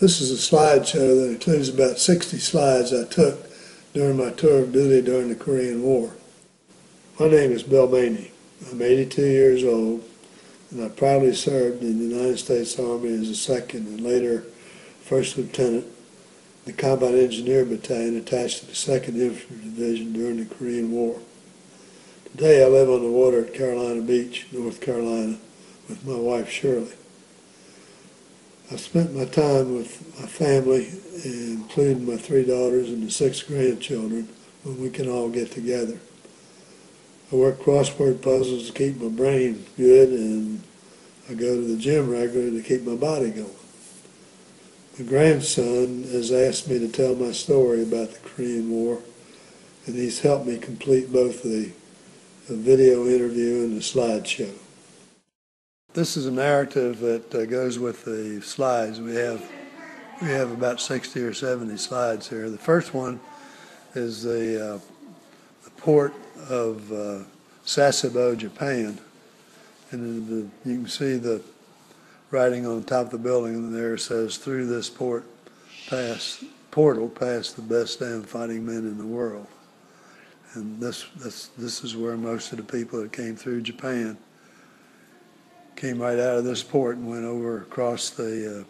This is a slideshow that includes about 60 slides I took during my tour of duty during the Korean War. My name is Bill Maney. I'm 82 years old, and I proudly served in the United States Army as a second and later first lieutenant in the Combat Engineer Battalion attached to the 2nd Infantry Division during the Korean War. Today I live on the water at Carolina Beach, North Carolina, with my wife Shirley. I've spent my time with my family, including my 3 daughters and the 6 grandchildren, when we can all get together. I work crossword puzzles to keep my brain good, and I go to the gym regularly to keep my body going. My grandson has asked me to tell my story about the Korean War, and he's helped me complete both the video interview and the slideshow. This is a narrative that goes with the slides. We have about 60 or 70 slides here. The first one is the port of Sasebo, Japan, and you can see the writing on the top of the building there says, "Through this portal pass the best damn fighting men in the world." And this is where most of the people that came through Japan came right out of this port and went over across the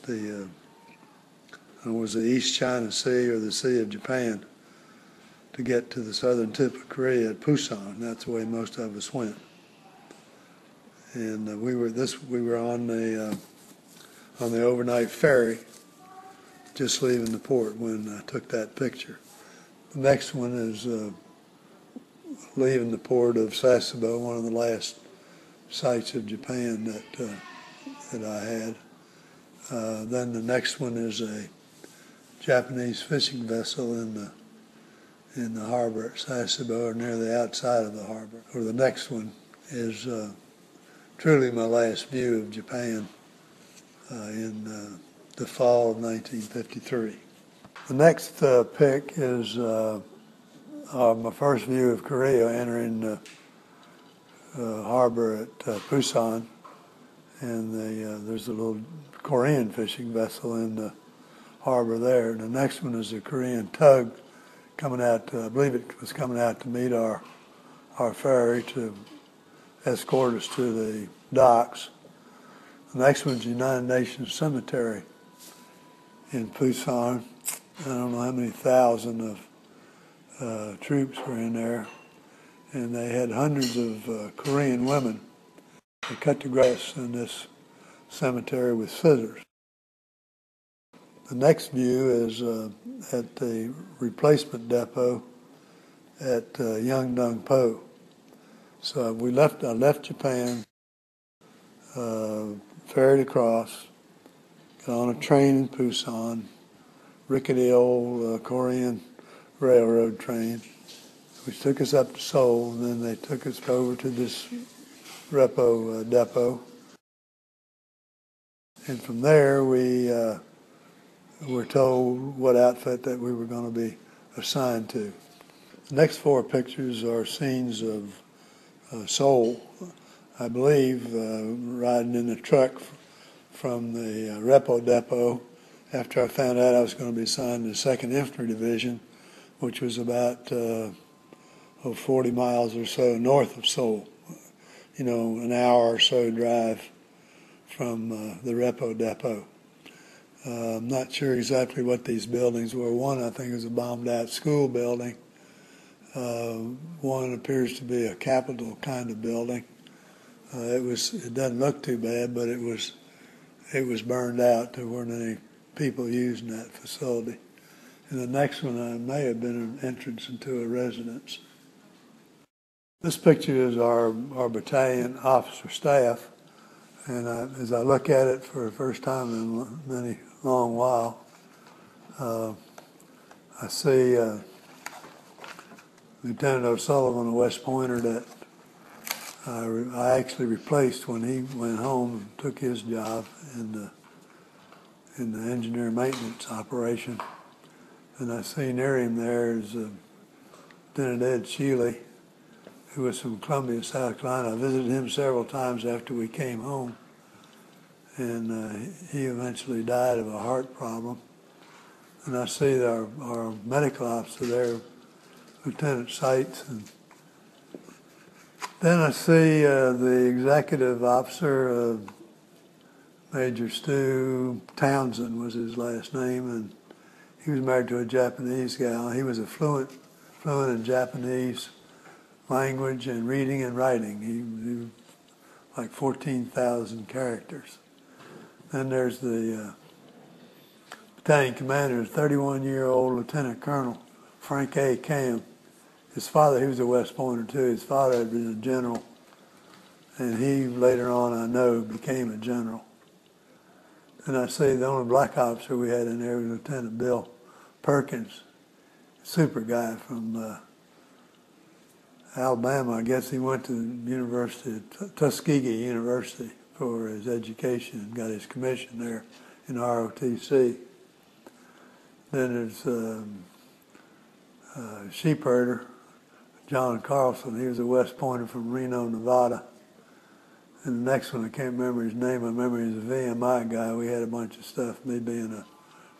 East China Sea or the Sea of Japan to get to the southern tip of Korea at Busan. That's the way most of us went. And we were on the overnight ferry, just leaving the port when I took that picture. The next one is leaving the port of Sasebo, one of the last sites of Japan that I had. Then the next one is a Japanese fishing vessel in the harbor at Sasebo, or near the outside of the harbor. Or the next one is truly my last view of Japan in the fall of 1953. The next pic is my first view of Korea, entering the harbor at Busan, and there's a little Korean fishing vessel in the harbor there. And the next one is a Korean tug coming out, I believe it was coming out to meet our ferry to escort us to the docks. The next one's the United Nations Cemetery in Busan. I don't know how many thousand of troops were in there, and they had hundreds of Korean women that cut the grass in this cemetery with scissors. The next view is at the replacement depot at Yeongdeung-po. So I left Japan, ferried across, got on a train in Busan, rickety old Korean railroad train, which took us up to Seoul, and then they took us over to this Repo depot. And from there, we were told what outfit that we were going to be assigned to. The next 4 pictures are scenes of Seoul, I believe, riding in a truck from the Repo depot after I found out I was going to be assigned to the 2nd Infantry Division, which was about 40 miles or so north of Seoul, an hour or so drive from the Repo depot. I'm not sure exactly what these buildings were. One, I think, is a bombed-out school building. One appears to be a Capitol kind of building. It doesn't look too bad, but it was burned out. There weren't any people using that facility. And the next one may have been an entrance into a residence. This picture is our battalion officer staff, and as I look at it for the first time in a many long while, I see Lieutenant O'Sullivan, a West Pointer that I actually replaced when he went home and took his job in the engineer maintenance operation. And I see near him there is Lieutenant Ed Sheely, who was from Columbia, South Carolina. I visited him several times after we came home. and he eventually died of a heart problem. And I see our medical officer there, Lieutenant Seitz, and then I see the executive officer, Major Stu Townsend was his last name, and he was married to a Japanese gal. He was fluent in Japanese language and reading and writing. He knew like 14,000 characters. Then there's the battalion commander, 31-year-old Lieutenant Colonel Frank A. Cam. His father, he was a West Pointer too. His father had been a general, and he later on, I know, became a general. And I see the only black officer we had in there was Lieutenant Bill Perkins, super guy from Alabama. I guess he went to the University, Tuskegee University, for his education and got his commission there in ROTC. Then there's sheep herder, John Carlson. He was a West Pointer from Reno, Nevada. And the next one, I can't remember his name. I remember he was a VMI guy. We had a bunch of stuff, me being a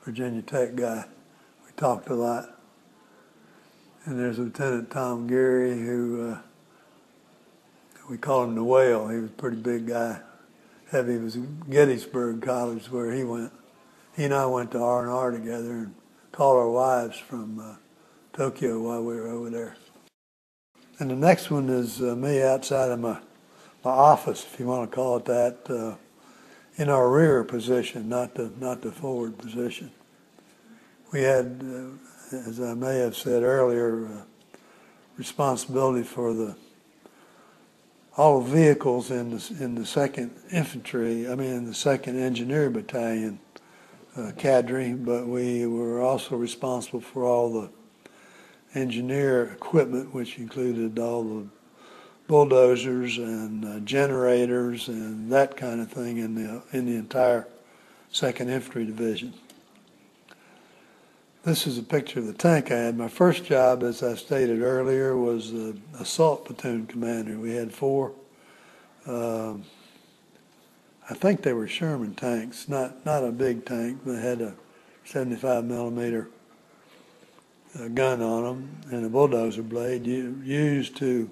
Virginia Tech guy. We talked a lot. And there's Lieutenant Tom Geary, who we call him the Whale. He was a pretty big guy. Heavy. He was at Gettysburg College where he went. He and I went to R&R together and called our wives from Tokyo while we were over there. And the next one is me outside of my office, if you want to call it that, in our rear position, not the forward position. We had, as I may have said earlier, responsibility for all the vehicles in the 2nd Infantry, in the 2nd Engineer Battalion cadre, but we were also responsible for all the engineer equipment, which included all the bulldozers and generators and that kind of thing in the entire 2nd Infantry Division. This is a picture of the tank I had. My first job, as I stated earlier, was the assault platoon commander. We had 4, I think they were Sherman tanks, not a big tank. They had a 75 millimeter gun on them and a bulldozer blade used to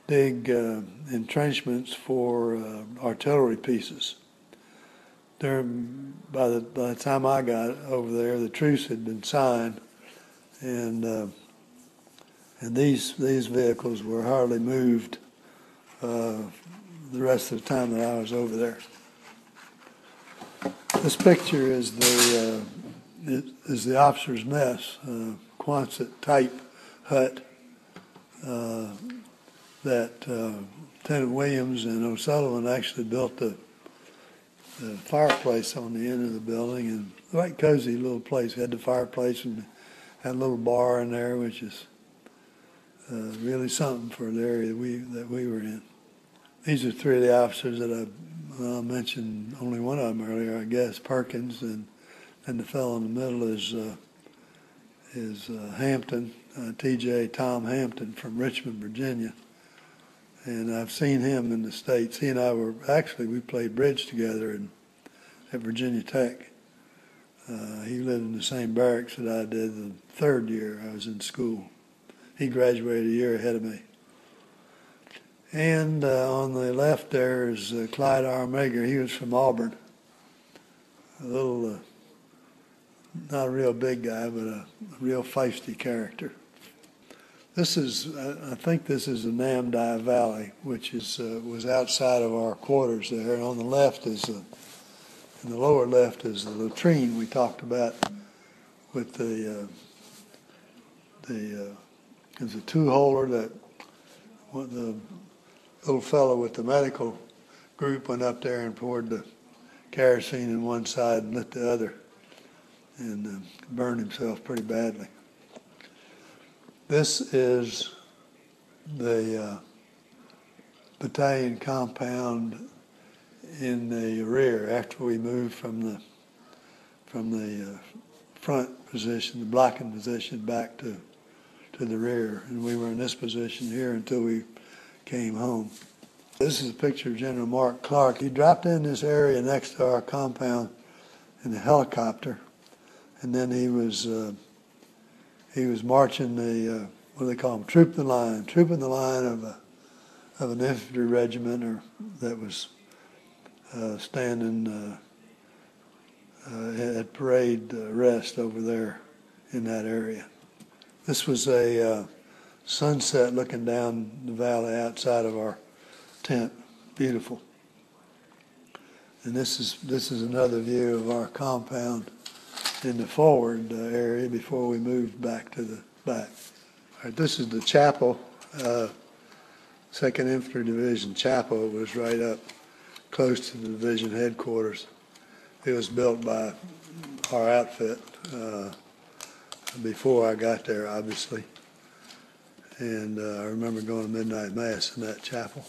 dig entrenchments for artillery pieces. By the time I got over there, the truce had been signed, and these vehicles were hardly moved the rest of the time that I was over there. This picture is the officer's mess, Quonset type hut that Lieutenant Williams and O'Sullivan actually built the fireplace on the end of the building, and quite cozy little place. We had the fireplace and had a little bar in there, which is really something for the area that we were in. These are 3 of the officers that I mentioned, only one of them earlier, I guess, Perkins, and the fellow in the middle is Hampton, TJ Tom Hampton from Richmond, Virginia. And I've seen him in the States. He and I we played bridge together at Virginia Tech. He lived in the same barracks that I did the 3rd year I was in school. He graduated a year ahead of me. And on the left there is Clyde Armager. He was from Auburn. A little, not a real big guy, but a real feisty character. I think this is the Namdai Valley, which was outside of our quarters there. And on the left in the lower left is the latrine we talked about with there's a 2-holer that the little fellow with the medical group went up there and poured the kerosene in one side and lit the other, and burned himself pretty badly. This is the battalion compound in the rear after we moved from the front position, the blocking position, back to the rear, and we were in this position here until we came home. This is a picture of General Mark Clark. He dropped in this area next to our compound in a helicopter, and then he was marching the what do they call them? Trooping the line of an infantry regiment that was standing at parade rest over there in that area. This was a sunset looking down the valley outside of our tent. Beautiful. And this is another view of our compound in the forward area before we moved back to the back. All right, this is the chapel, 2nd Infantry Division chapel. It was right up close to the division headquarters. It was built by our outfit before I got there, obviously. And I remember going to midnight mass in that chapel.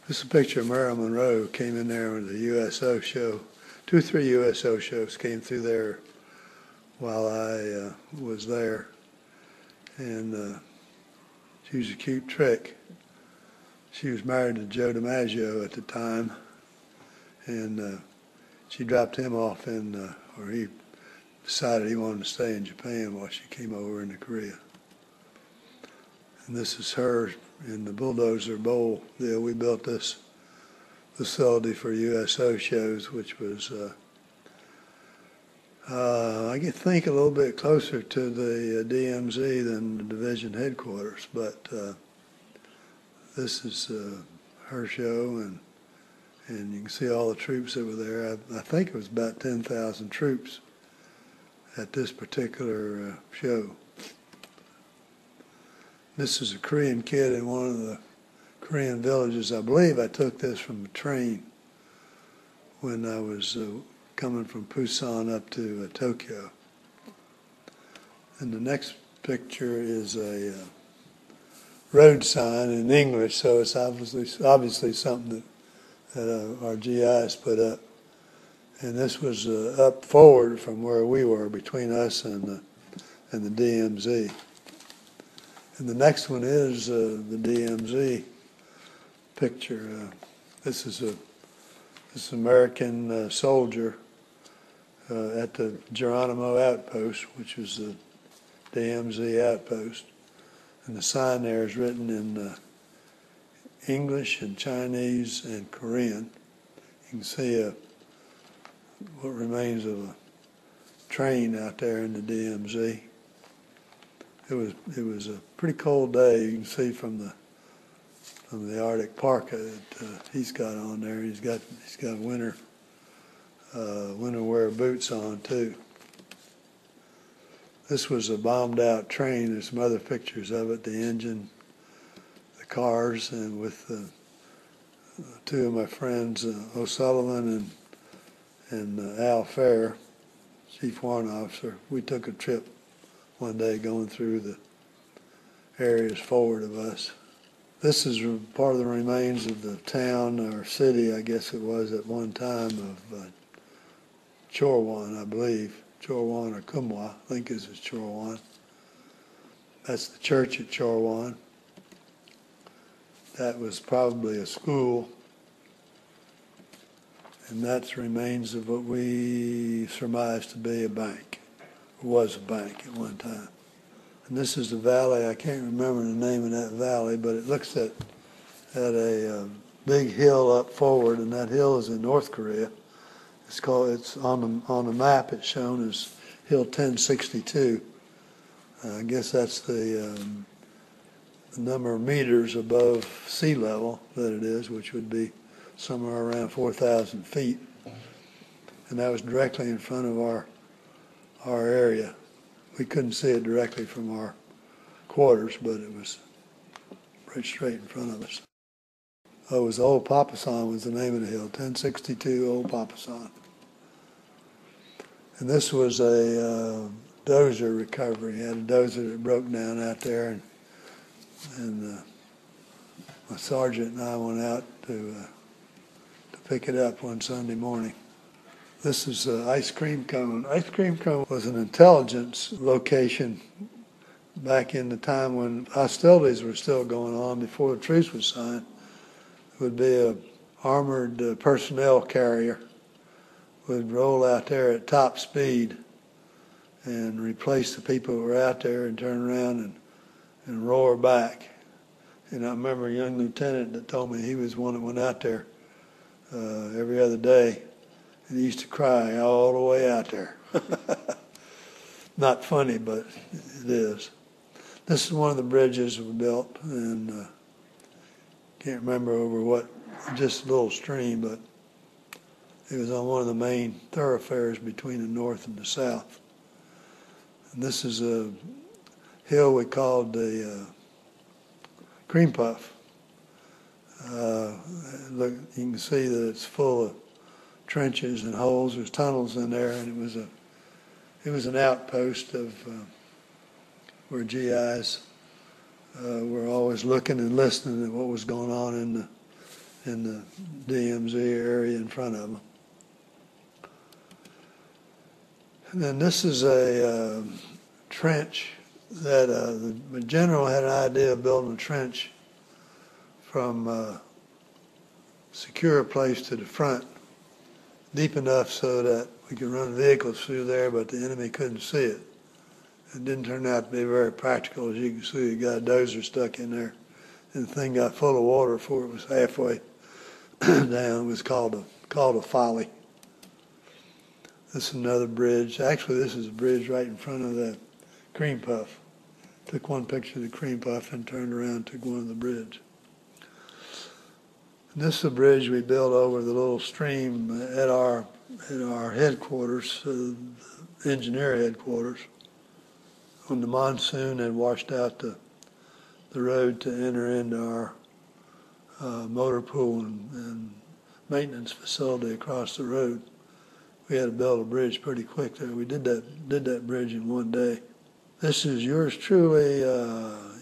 This is a picture of Marilyn Monroe. Came in there with the USO show. 2 or 3 USO shows came through there while I was there. And she was a cute trick. She was married to Joe DiMaggio at the time. And she dropped him off or he decided he wanted to stay in Japan while she came over into Korea. And this is her in the Bulldozer Bowl deal. We built this facility for USO shows, which was, I can think a little bit closer to the DMZ than the division headquarters, but this is her show, and you can see all the troops that were there. I think it was about 10,000 troops at this particular show. This is a Korean kid in one of the Korean villages. I believe I took this from a train when I was coming from Busan up to Tokyo. And the next picture is a road sign in English, so it's obviously something that our GIs put up. And this was up forward from where we were, between us and the DMZ. And the next one is the DMZ picture. This is this American soldier at the Geronimo outpost, which was the DMZ outpost. And the sign there is written in English and Chinese and Korean. You can see what remains of a train out there in the DMZ. It was a pretty cold day. You can see from the Arctic parka that he's got on there. He's got winter wear boots on too. This was a bombed out train. There's some other pictures of it. The engine, the cars, and with 2 of my friends, O'Sullivan and Al Fair, Chief Warrant Officer. We took a trip one day going through the areas forward of us. This is part of the remains of the town or city, I guess it was at one time, of Chorwan, I believe. Chorwan or Kumwa, I think this is Chorwan. That's the church at Chorwan. That was probably a school. And that's remains of what we surmise to be a bank. It was a bank at one time. And this is the valley. I can't remember the name of that valley, but it looks at a big hill up forward, and that hill is in North Korea. It's on the map. It's shown as Hill 1062. I guess that's the number of meters above sea level that it is, which would be somewhere around 4,000 feet. And that was directly in front of our area. We couldn't see it directly from our quarters, but it was right straight in front of us. Oh, it was Old Papasan was the name of the hill, 1062 Old Papasan. And this was a dozer recovery. He had a dozer that broke down out there, and my sergeant and I went out to pick it up one Sunday morning. This is Ice Cream Cone. Ice Cream Cone was an intelligence location back in the time when hostilities were still going on before the truce was signed. would be a armored personnel carrier, would roll out there at top speed and replace the people who were out there and turn around and roar back. And I remember a young lieutenant that told me he was one that went out there every other day, and he used to cry all the way out there. Not funny, but it is. This is one of the bridges we built, and can't remember over what, just a little stream, but it was on one of the main thoroughfares between the north and the south. And this is a hill we called the Cream Puff. Look, you can see that it's full of trenches and holes. There's tunnels in there, and it was an outpost of where GIs were always looking and listening at what was going on in the DMZ area in front of them. And then this is a trench that the general had an idea of building a trench from a secure place to the front, deep enough so that we could run vehicles through there, but the enemy couldn't see it. It didn't turn out to be very practical. As you can see, you got a dozer stuck in there, and the thing got full of water before it was halfway down. It was called a folly. This is another bridge. Actually, this is a bridge right in front of the Cream Puff. Took one picture of the Cream Puff and turned around and took one of the bridge. And this is a bridge we built over the little stream at our headquarters, engineer headquarters. When the monsoon had washed out the road to enter into our motor pool and maintenance facility across the road, we had to build a bridge pretty quick there. We did that bridge in one day. This is yours truly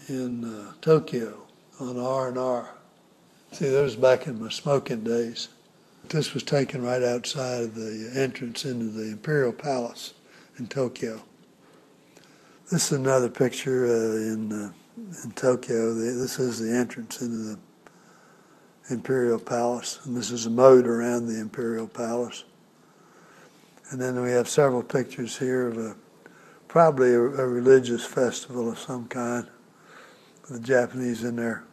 in Tokyo on R&R. See, that was back in my smoking days. This was taken right outside of the entrance into the Imperial Palace in Tokyo. This is another picture in Tokyo. This is the entrance into the Imperial Palace, and this is a moat around the Imperial Palace. And then we have several pictures here of probably a religious festival of some kind, with the Japanese in there.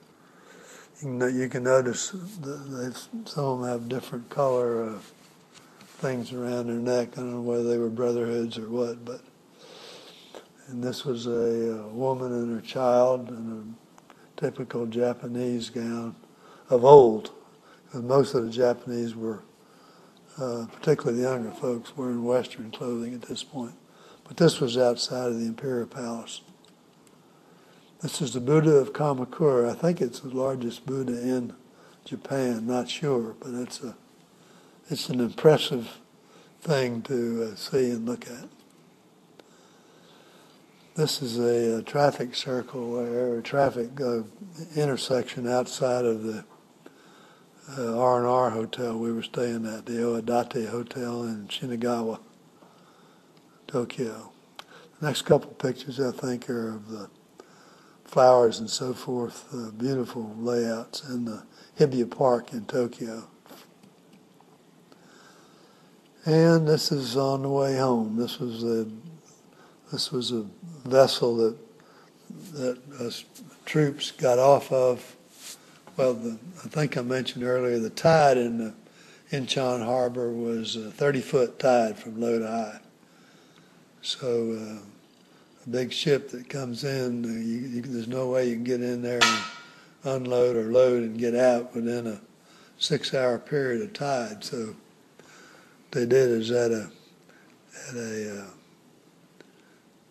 You can notice that some of them have different color things around their neck. I don't know whether they were brotherhoods or what, but. And this was a woman and her child in a typical Japanese gown of old, because most of the Japanese were, particularly the younger folks, wearing Western clothing at this point. But this was outside of the Imperial Palace. This is the Buddha of Kamakura. I think it's the largest Buddha in Japan, not sure, but it's an impressive thing to see and look at. This is a traffic circle or a traffic intersection outside of the R&R hotel we were staying at, the Oedate Hotel in Shinagawa, Tokyo. The next couple of pictures, I think, are of the flowers and so forth, beautiful layouts in the Hibiya Park in Tokyo. And this is on the way home. This was a vessel that us troops got off of. Well, I think I mentioned earlier, the tide in the Incheon Harbor was a 30-foot tide from low to high. So a big ship that comes in, there's no way you can get in there and unload or load and get out within a 6-hour period of tide. So what they did is the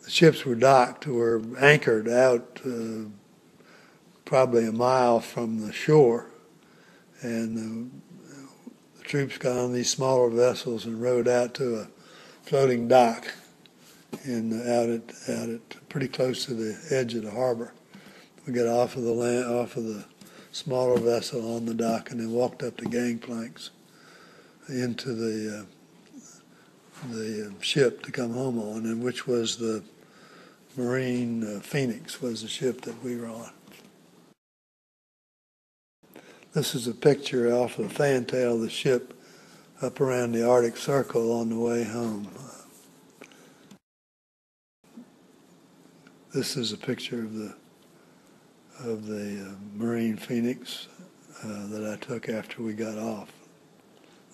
ships were docked, were anchored out probably a mile from the shore, and the troops got on these smaller vessels and rowed out to a floating dock out at pretty close to the edge of the harbor. We got off of the smaller vessel on the dock, and then walked up the gangplanks into the ship to come home on, and which was the Marine Phoenix was the ship that we were on. This is a picture off the fantail of the ship up around the Arctic Circle on the way home. This is a picture of the Marine Phoenix that I took after we got off,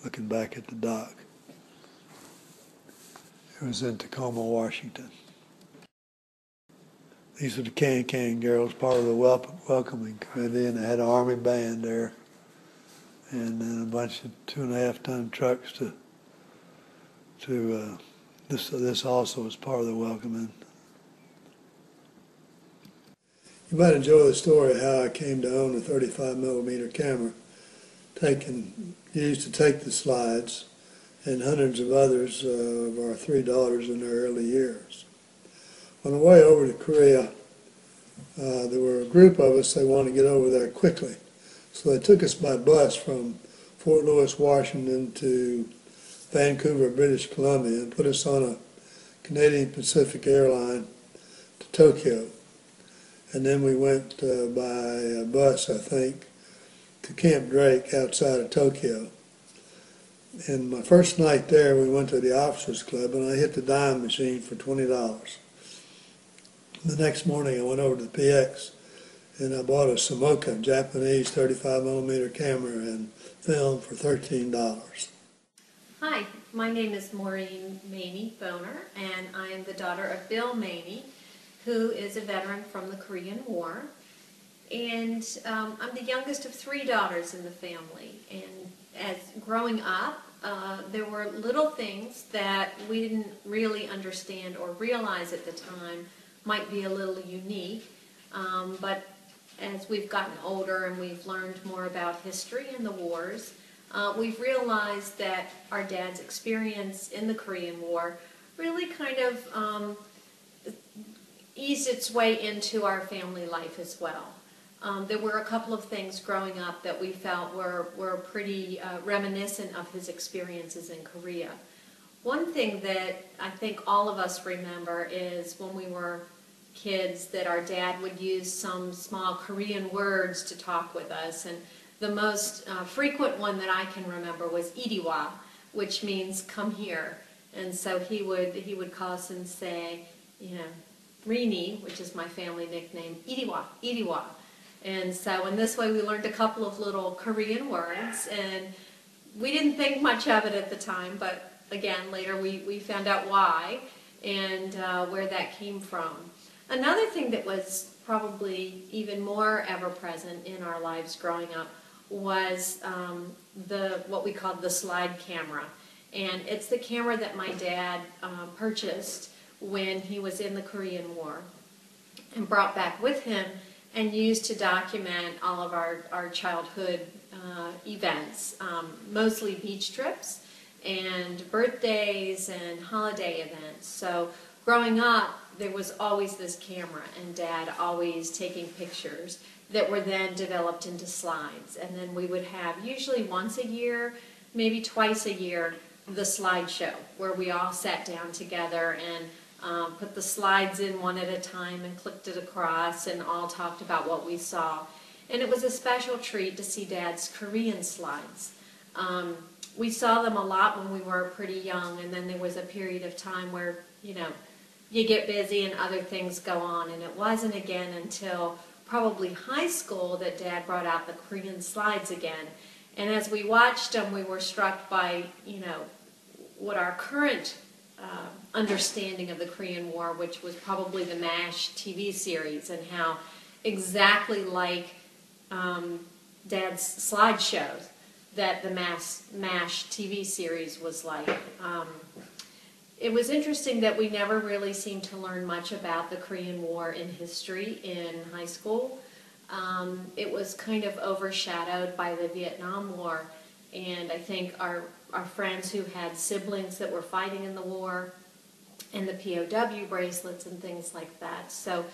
looking back at the dock. It was in Tacoma, Washington. These are the Can-Can Girls, part of the welcoming committee, and they had an Army band there, and then a bunch of 2.5-ton trucks this also was part of the welcoming. You might enjoy the story of how I came to own a 35mm camera used to take the slides, and hundreds of others of our 3 daughters in their early years. On the way over to Korea, there were a group of us, they wanted to get over there quickly. So they took us by bus from Fort Lewis, Washington to Vancouver, British Columbia, and put us on a Canadian Pacific airline to Tokyo. And then we went by bus, I think, to Camp Drake outside of Tokyo. And my first night there, we went to the Officers Club, and I hit the dime machine for $20. The next morning, I went over to the PX, and I bought a Sumoka Japanese 35mm camera and film for $13. Hi, my name is Maureen Maney Boner, and I am the daughter of Bill Maney, who is a veteran from the Korean War. And I'm the youngest of 3 daughters in the family. And as growing up, there were little things that we didn't really understand or realize at the time might be a little unique. But as we've gotten older and we've learned more about history and the wars, we've realized that our dad's experience in the Korean War really kind of eased its way into our family life as well. There were a couple of things growing up that we felt were pretty reminiscent of his experiences in Korea. One thing that I think all of us remember is when we were kids that our dad would use some small Korean words to talk with us, and the most frequent one that I can remember was "iriwa," which means "come here." And so he would call us and say, you know, Rini, which is my family nickname, "iriwa, iriwa." And so in this way we learned a couple of little Korean words, and we didn't think much of it at the time, but again later we found out why and where that came from. Another thing that was probably even more ever present in our lives growing up was what we called the slide camera. And it's the camera that my dad purchased when he was in the Korean War and brought back with him and used to document all of our childhood events, mostly beach trips and birthdays and holiday events. So growing up, there was always this camera, and Dad always taking pictures that were then developed into slides. And then we would have, usually once a year, maybe twice a year, the slideshow, where we all sat down together and put the slides in one at a time and clicked it across and all talked about what we saw. And it was a special treat to see Dad's Korean slides. We saw them a lot when we were pretty young, and then there was a period of time where, you know, you get busy and other things go on, and it wasn't again until probably high school that Dad brought out the Korean slides again. And as we watched them, we were struck by, you know, what our current understanding of the Korean War, which was probably the MASH TV series, and how exactly like Dad's slideshows that the MASH TV series was like. It was interesting that we never really seemed to learn much about the Korean War in history in high school. It was kind of overshadowed by the Vietnam War, and I think our friends who had siblings that were fighting in the war, and the POW bracelets and things like that. So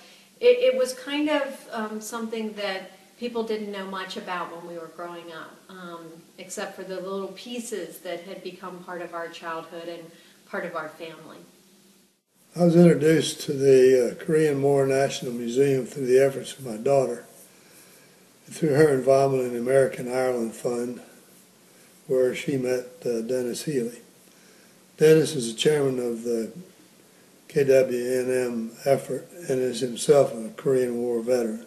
it was kind of something that people didn't know much about when we were growing up, except for the little pieces that had become part of our childhood and part of our family. I was introduced to the Korean War National Museum through the efforts of my daughter. through her involvement in the American Ireland Fund, where she met Dennis Healy. Dennis is the chairman of the KWNM effort and is himself a Korean War veteran.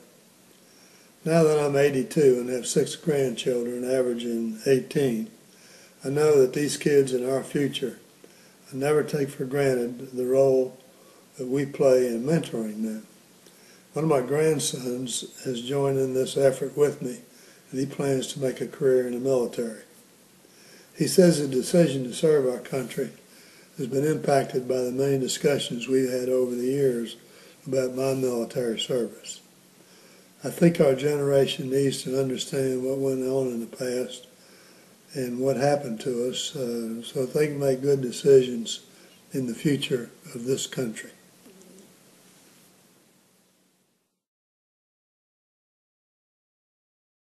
Now that I'm 82 and have 6 grandchildren, averaging 18, I know that these kids in our future, I never take for granted the role that we play in mentoring them. One of my grandsons has joined in this effort with me, and he plans to make a career in the military. He says the decision to serve our country has been impacted by the many discussions we've had over the years about my military service. I think our generation needs to understand what went on in the past and what happened to us so that they can make good decisions in the future of this country.